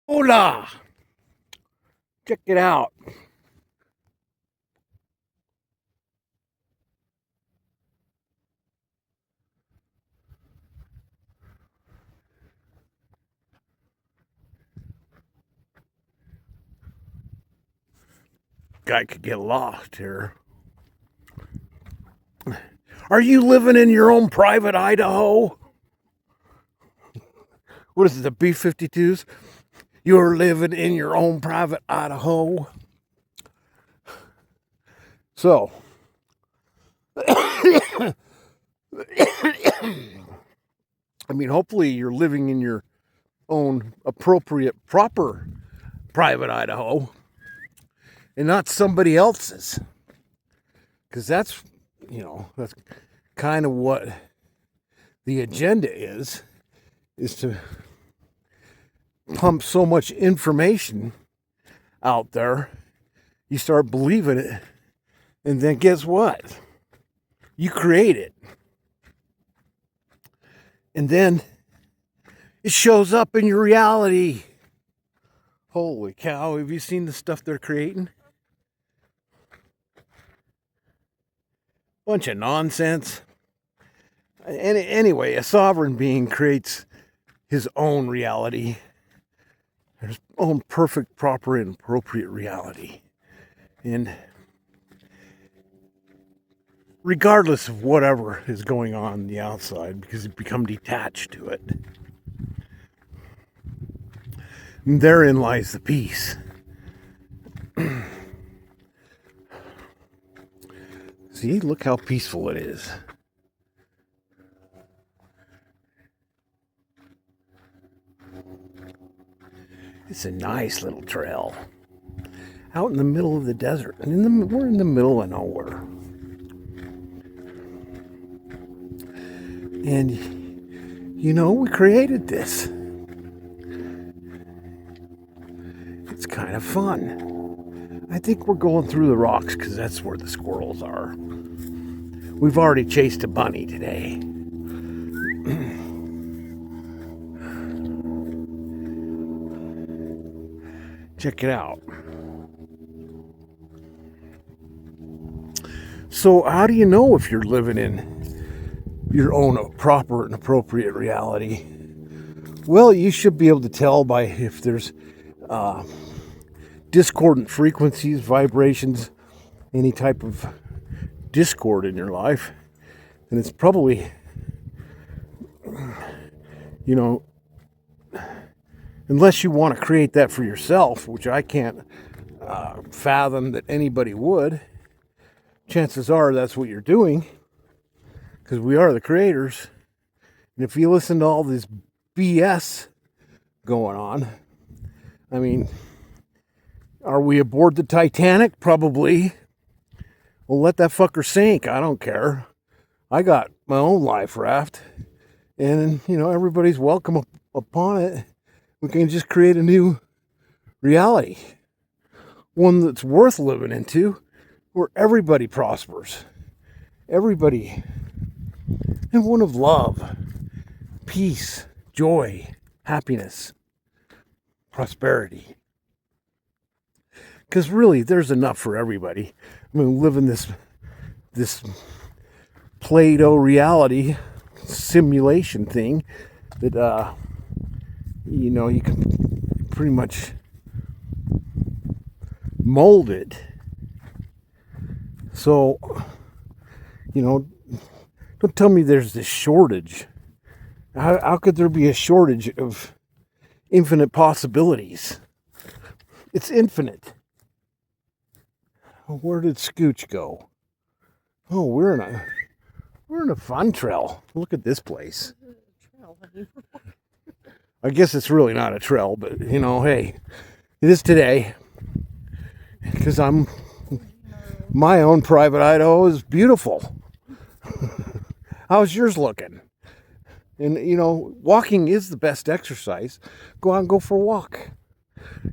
Hola! Check it out. Guy could get lost here. Are you living in your own private Idaho? What is it, the B-52s? You're living in your own private Idaho. So, I mean, hopefully you're living in your own appropriate, proper private Idaho and not somebody else's. Because that's kind of what the agenda is to pump so much information out there, you start believing it, and then guess what? You create it. And then it shows up in your reality. Holy cow, have you seen the stuff they're creating? Bunch of nonsense. Anyway, a sovereign being creates his own reality, his own perfect, proper, and appropriate reality. And regardless of whatever is going on the outside, because you become detached to it, and therein lies the peace. See, look how peaceful it is. It's a nice little trail out in the middle of the desert, and we're in the middle of nowhere. And we created this. It's kind of fun. I think we're going through the rocks because that's where the squirrels are. We've already chased a bunny today. Check it out. So how do you know if you're living in your own proper and appropriate reality? Well, you should be able to tell by if there's discordant frequencies, vibrations, any type of discord in your life. And it's probably, unless you want to create that for yourself, which I can't fathom that anybody would, chances are that's what you're doing, because we are the creators. And if you listen to all this BS going on, I mean, are we aboard the Titanic? Probably. Well, let that fucker sink. I don't care. I got my own life raft, and everybody's welcome upon it. We can just create a new reality, one that's worth living into, where everybody prospers, everybody, and one of love, peace, joy, happiness, prosperity. Because really, there's enough for everybody. I mean, live in this Play-Doh reality simulation thing that you can pretty much mold it. So don't tell me there's this shortage. How could there be a shortage of infinite possibilities? It's infinite. Where did Scooch go? Oh, we're in a fun trail. Look at this place. I guess it's really not a trail, but hey, it is today. Because my own private Idaho is beautiful. How's yours looking? And walking is the best exercise. Go out and go for a walk.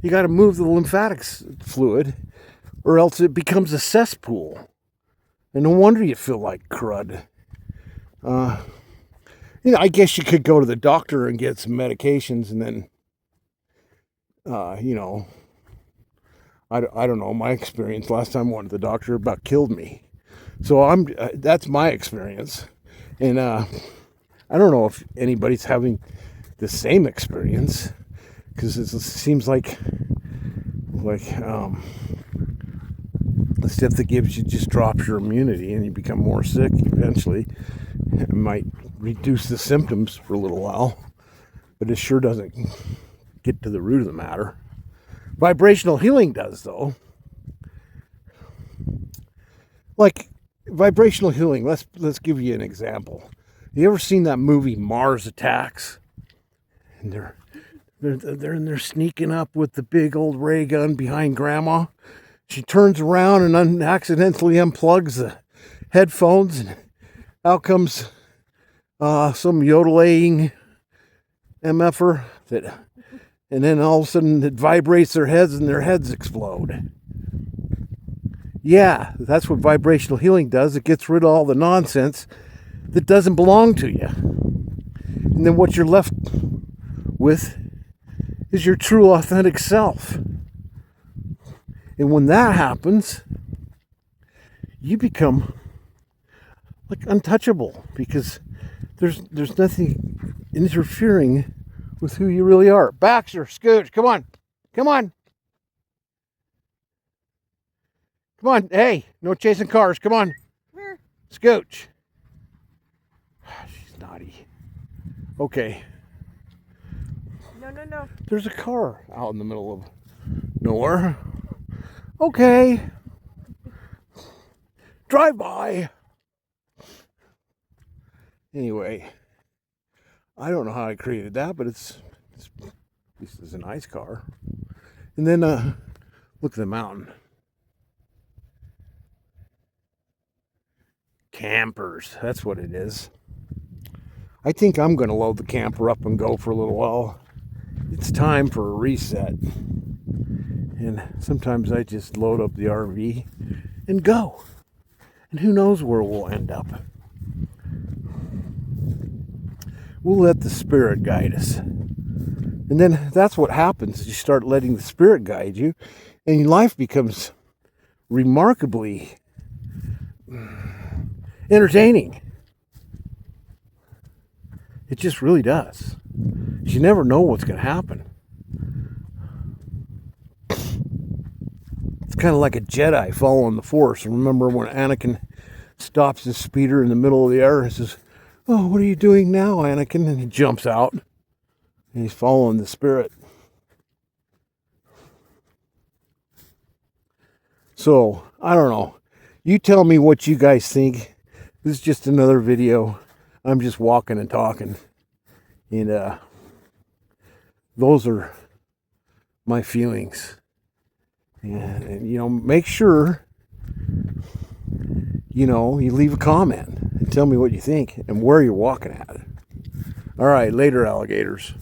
You got to move the lymphatic fluid, or else it becomes a cesspool. And no wonder you feel like crud. I guess you could go to the doctor and get some medications and then You know, I don't know, my experience last time I went to the doctor about killed me. So that's my experience. And I don't know if anybody's having the same experience, because it seems like the stuff that gives you just drops your immunity and you become more sick eventually. It might reduce the symptoms for a little while, but it sure doesn't get to the root of the matter. Vibrational healing does, though. Like vibrational healing, let's give you an example. You ever seen that movie Mars Attacks? And they're sneaking up with the big old ray gun behind Grandma. She turns around and accidentally unplugs the headphones, and out comes some yodeling MFer and then all of a sudden it vibrates their heads and their heads explode. Yeah, that's what vibrational healing does. It gets rid of all the nonsense that doesn't belong to you. And then what you're left with is your true, authentic self. And when that happens, you become like untouchable, because there's nothing interfering with who you really are. Baxter, Scooch, come on. Come on. Come on. Hey, no chasing cars. Come on. Scooch. She's naughty. Okay. No. There's a car out in the middle of nowhere. Okay. Drive by. Anyway, I don't know how I created that, but it's at least it's a nice car. And then look at the mountain. Campers, that's what it is. I think I'm going to load the camper up and go for a little while. It's time for a reset. And sometimes I just load up the RV and go. And who knows where we'll end up. We'll let the Spirit guide us. And then that's what happens. You start letting the Spirit guide you, and your life becomes remarkably entertaining. It just really does. You never know what's going to happen. It's kind of like a Jedi following the Force. And remember when Anakin stops his speeder in the middle of the air and says, "Oh, what are you doing now, Anakin?" And he jumps out. And he's following the Spirit. So, I don't know. You tell me what you guys think. This is just another video. I'm just walking and talking. And those are my feelings. And you know, make sure, you know, you leave a comment and tell me what you think and where you're walking at. All right, later, alligators.